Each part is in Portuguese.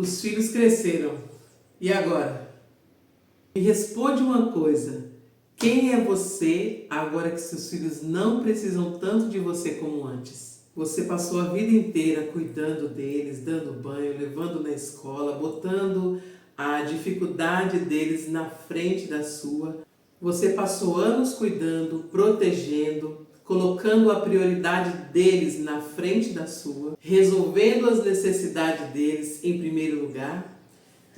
Os filhos cresceram. E agora? Me responde uma coisa. Quem é você agora que seus filhos não precisam tanto de você como antes? Você passou a vida inteira cuidando deles, dando banho, levando na escola, botando a dificuldade deles na frente da sua. Você passou anos cuidando, protegendo, colocando a prioridade deles na frente da sua, resolvendo as necessidades deles em primeiro lugar.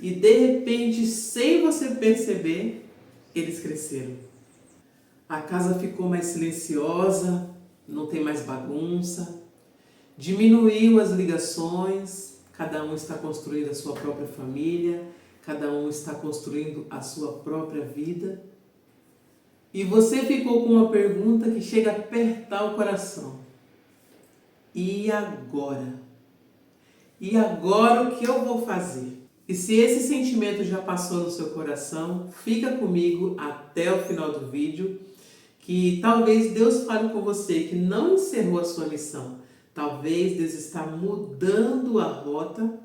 E de repente, sem você perceber, eles cresceram. A casa ficou mais silenciosa, não tem mais bagunça, diminuiu as ligações, cada um está construindo a sua própria família, cada um está construindo a sua própria vida. E você ficou com uma pergunta que chega a apertar o coração. E agora? E agora o que eu vou fazer? E se esse sentimento já passou no seu coração, fica comigo até o final do vídeo, que talvez Deus fale com você que não encerrou a sua missão. Talvez Deus está mudando a rota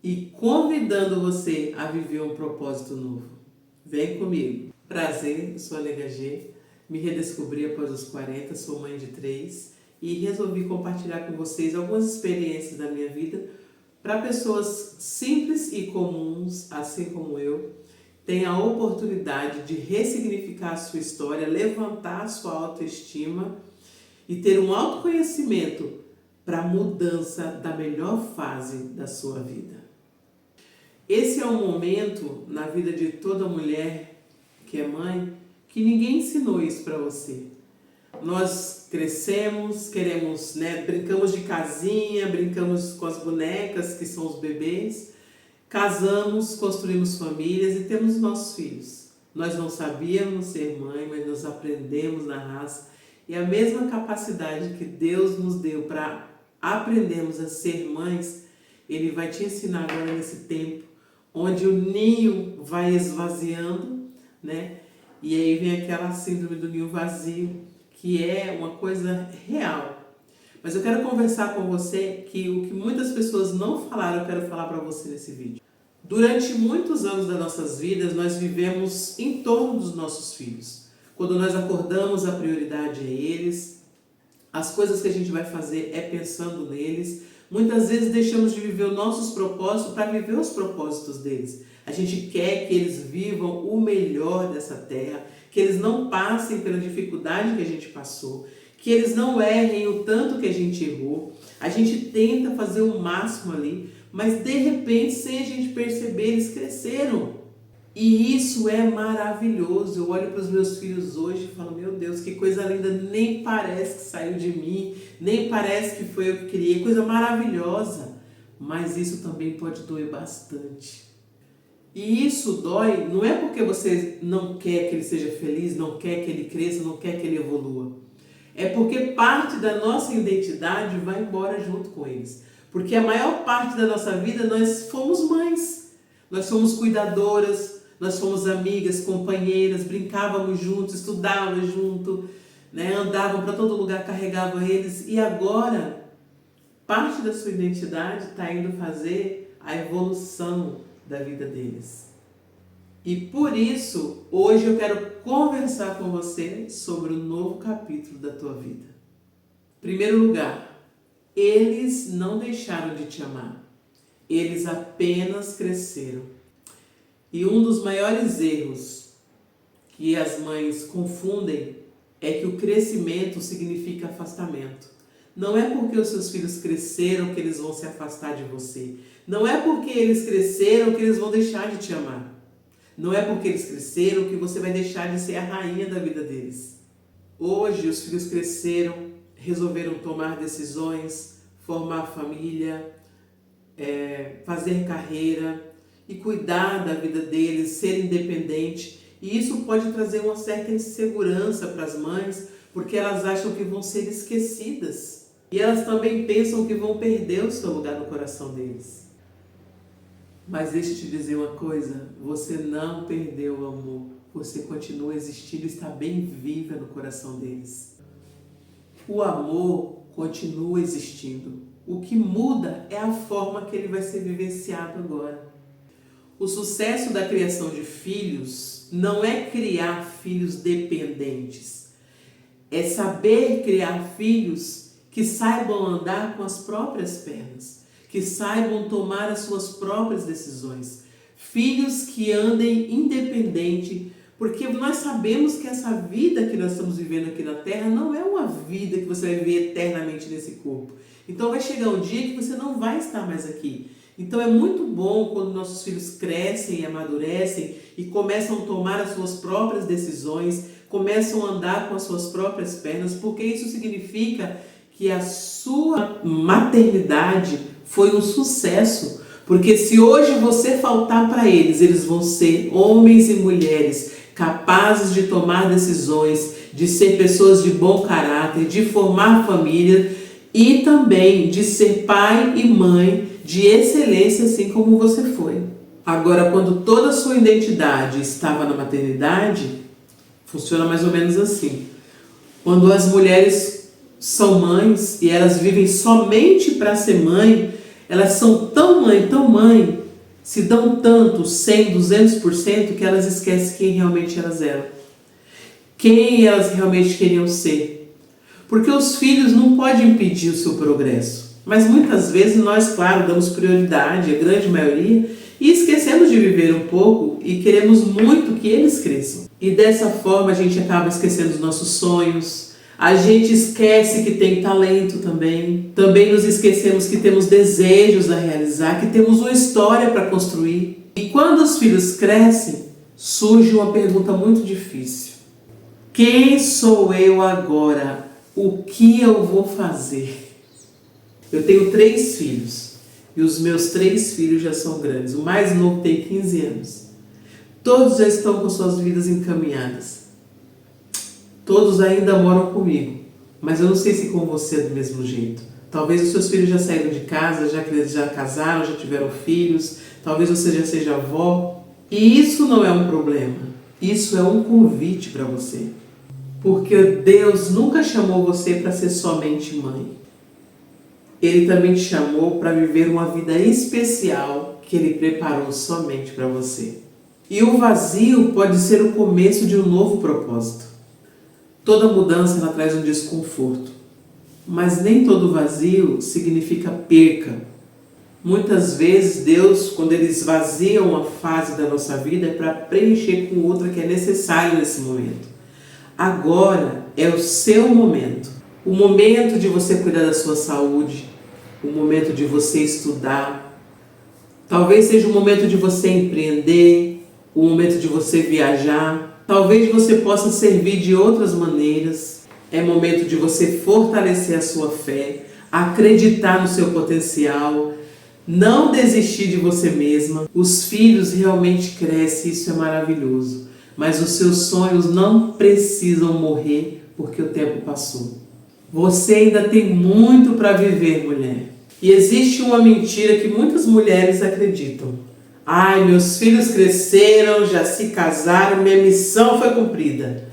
e convidando você a viver um propósito novo. Vem comigo. Prazer, eu sou a Nega G, me redescobri após os 40, sou mãe de 3 e resolvi compartilhar com vocês algumas experiências da minha vida para pessoas simples e comuns, assim como eu, tenham a oportunidade de ressignificar a sua história, levantar a sua autoestima e ter um autoconhecimento para a mudança da melhor fase da sua vida. Esse é um momento na vida de toda mulher que é mãe, que ninguém ensinou isso para você. Nós crescemos, queremos, brincamos de casinha, brincamos com as bonecas, que são os bebês, casamos, construímos famílias e temos nossos filhos. Nós não sabíamos ser mãe, mas nós aprendemos na raça. E a mesma capacidade que Deus nos deu para aprendermos a ser mães, Ele vai te ensinar agora nesse tempo, onde o ninho vai esvaziando, e aí vem aquela síndrome do ninho vazio, que é uma coisa real. Mas eu quero conversar com você que o que muitas pessoas não falaram, eu quero falar para você nesse vídeo. Durante muitos anos das nossas vidas, nós vivemos em torno dos nossos filhos. Quando nós acordamos, a prioridade é eles. As coisas que a gente vai fazer é pensando neles. Muitas vezes deixamos de viver os nossos propósitos para viver os propósitos deles. A gente quer que eles vivam o melhor dessa terra, que eles não passem pela dificuldade que a gente passou, que eles não errem o tanto que a gente errou. A gente tenta fazer o máximo ali, mas de repente, sem a gente perceber, eles cresceram. E isso é maravilhoso. Eu olho para os meus filhos hoje e falo, meu Deus, que coisa linda, nem parece que saiu de mim, nem parece que foi eu que criei, coisa maravilhosa. Mas isso também pode doer bastante. E isso dói, não é porque você não quer que ele seja feliz, não quer que ele cresça, não quer que ele evolua. É porque parte da nossa identidade vai embora junto com eles. Porque a maior parte da nossa vida nós fomos mães, nós fomos cuidadoras, nós fomos amigas, companheiras, brincávamos juntos, estudávamos juntos, andavam para todo lugar, carregavam eles. E agora, parte da sua identidade está indo fazer a evolução da vida deles. E por isso, hoje eu quero conversar com você sobre o novo capítulo da tua vida. Em primeiro lugar, eles não deixaram de te amar. Eles apenas cresceram. E um dos maiores erros que as mães confundem é que o crescimento significa afastamento. Não é porque os seus filhos cresceram que eles vão se afastar de você. Não é porque eles cresceram que eles vão deixar de te amar. Não é porque eles cresceram que você vai deixar de ser a rainha da vida deles. Hoje os filhos cresceram, resolveram tomar decisões, formar família, fazer carreira e cuidar da vida deles, ser independente. E isso pode trazer uma certa insegurança para as mães, porque elas acham que vão ser esquecidas. E elas também pensam que vão perder o seu lugar no coração deles. Mas deixa eu te dizer uma coisa, você não perdeu o amor. Você continua existindo e está bem viva no coração deles. O amor continua existindo. O que muda é a forma que ele vai ser vivenciado agora. O sucesso da criação de filhos não é criar filhos dependentes. É saber criar filhos que saibam andar com as próprias pernas, que saibam tomar as suas próprias decisões. Filhos que andem independente, porque nós sabemos que essa vida que nós estamos vivendo aqui na Terra não é uma vida que você vai viver eternamente nesse corpo. Então vai chegar um dia que você não vai estar mais aqui. Então é muito bom quando nossos filhos crescem e amadurecem e começam a tomar as suas próprias decisões, começam a andar com as suas próprias pernas, porque isso significa que a sua maternidade foi um sucesso. Porque se hoje você faltar para eles, eles vão ser homens e mulheres capazes de tomar decisões, de ser pessoas de bom caráter, de formar família e também de ser pai e mãe de excelência, assim como você foi. Agora, quando toda a sua identidade estava na maternidade, funciona mais ou menos assim. Quando as mulheres são mães e elas vivem somente para ser mãe, elas são tão mãe, se dão tanto, 100%, 200%, que elas esquecem quem realmente elas eram. Quem elas realmente queriam ser. Porque os filhos não podem impedir o seu progresso. Mas muitas vezes nós, claro, damos prioridade, a grande maioria, e esquecemos de viver um pouco e queremos muito que eles cresçam. E dessa forma a gente acaba esquecendo os nossos sonhos, a gente esquece que tem talento também. Também nos esquecemos que temos desejos a realizar, que temos uma história para construir. E quando os filhos crescem, surge uma pergunta muito difícil. Quem sou eu agora? O que eu vou fazer? Eu tenho 3 filhos e os meus 3 filhos já são grandes. O mais novo tem 15 anos. Todos já estão com suas vidas encaminhadas. Todos ainda moram comigo, mas eu não sei se com você é do mesmo jeito. Talvez os seus filhos já saíram de casa, já que eles já casaram, já tiveram filhos, talvez você já seja avó. E isso não é um problema, isso é um convite para você. Porque Deus nunca chamou você para ser somente mãe. Ele também te chamou para viver uma vida especial que Ele preparou somente para você. E o vazio pode ser o começo de um novo propósito. Toda mudança ela traz um desconforto, mas nem todo vazio significa perca. Muitas vezes Deus, quando Ele esvazia uma fase da nossa vida, é para preencher com outra que é necessária nesse momento. Agora é o seu momento. O momento de você cuidar da sua saúde, o momento de você estudar, talvez seja o momento de você empreender, o momento de você viajar, talvez você possa servir de outras maneiras. É momento de você fortalecer a sua fé, acreditar no seu potencial, não desistir de você mesma. Os filhos realmente crescem, isso é maravilhoso, mas os seus sonhos não precisam morrer porque o tempo passou. Você ainda tem muito para viver, mulher. E existe uma mentira que muitas mulheres acreditam. Ai, meus filhos cresceram, já se casaram, minha missão foi cumprida.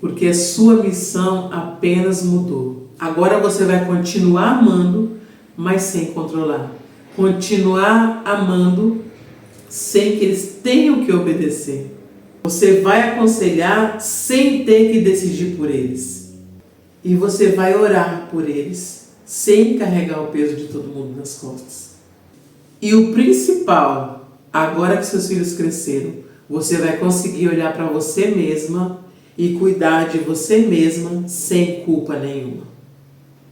Porque a sua missão apenas mudou. Agora você vai continuar amando, mas sem controlar. Continuar amando sem que eles tenham que obedecer. Você vai aconselhar sem ter que decidir por eles. E você vai orar por eles, sem carregar o peso de todo mundo nas costas. E o principal, agora que seus filhos cresceram, você vai conseguir olhar para você mesma e cuidar de você mesma sem culpa nenhuma.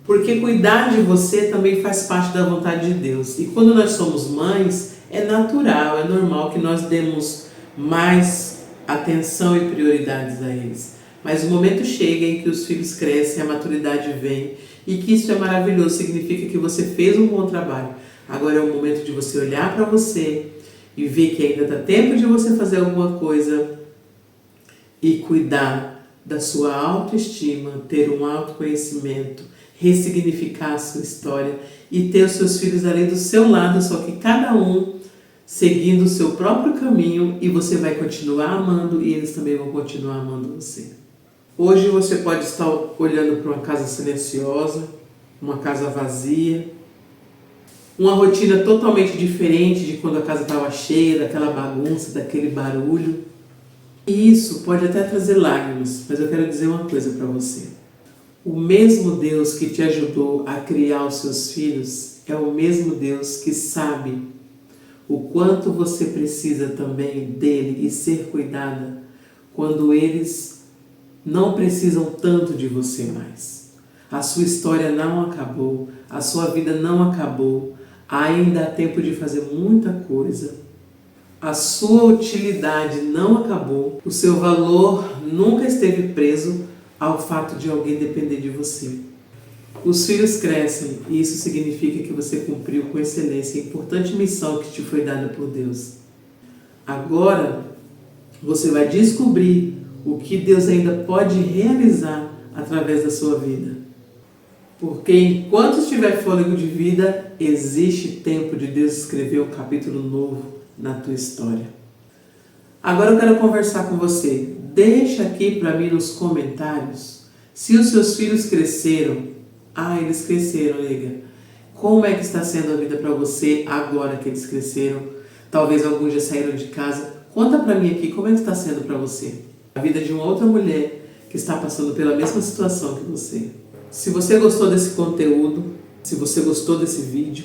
Porque cuidar de você também faz parte da vontade de Deus. E quando nós somos mães, é natural, é normal que nós demos mais atenção e prioridades a eles. Mas o momento chega em que os filhos crescem, a maturidade vem, e que isso é maravilhoso, significa que você fez um bom trabalho. Agora é o momento de você olhar para você e ver que ainda dá tempo de você fazer alguma coisa e cuidar da sua autoestima, ter um autoconhecimento, ressignificar a sua história e ter os seus filhos ali do seu lado, só que cada um seguindo o seu próprio caminho, e você vai continuar amando e eles também vão continuar amando você. Hoje você pode estar olhando para uma casa silenciosa, uma casa vazia, uma rotina totalmente diferente de quando a casa estava cheia, daquela bagunça, daquele barulho. E isso pode até trazer lágrimas, mas eu quero dizer uma coisa para você. O mesmo Deus que te ajudou a criar os seus filhos é o mesmo Deus que sabe o quanto você precisa também dele e ser cuidada quando eles não precisam tanto de você mais. A sua história não acabou, a sua vida não acabou, ainda há tempo de fazer muita coisa. A sua utilidade não acabou, o seu valor nunca esteve preso ao fato de alguém depender de você. Os filhos crescem e isso significa que você cumpriu com excelência a importante missão que te foi dada por Deus. Agora você vai descobrir o que Deus ainda pode realizar através da sua vida. Porque enquanto estiver fôlego de vida, existe tempo de Deus escrever um capítulo novo na tua história. Agora eu quero conversar com você. Deixa aqui para mim nos comentários se os seus filhos cresceram. Eles cresceram, nega. Como é que está sendo a vida para você agora que eles cresceram? Talvez alguns já saíram de casa. Conta para mim aqui como é que está sendo para você a vida de uma outra mulher que está passando pela mesma situação que você. Se você gostou desse conteúdo, se você gostou desse vídeo,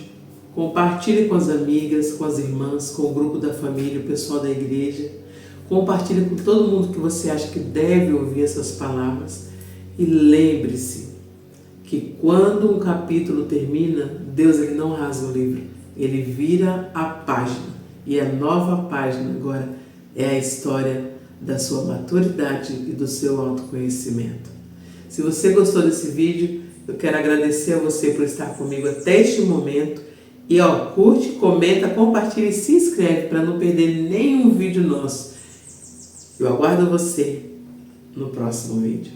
compartilhe com as amigas, com as irmãs, com o grupo da família, o pessoal da igreja. Compartilhe com todo mundo que você acha que deve ouvir essas palavras. E lembre-se que quando um capítulo termina, Deus ele não rasga o livro. Ele vira a página. E a nova página agora é a história da sua maturidade e do seu autoconhecimento. Se você gostou desse vídeo, eu quero agradecer a você por estar comigo até este momento. E curte, comenta, compartilha e se inscreve para não perder nenhum vídeo nosso. Eu aguardo você no próximo vídeo.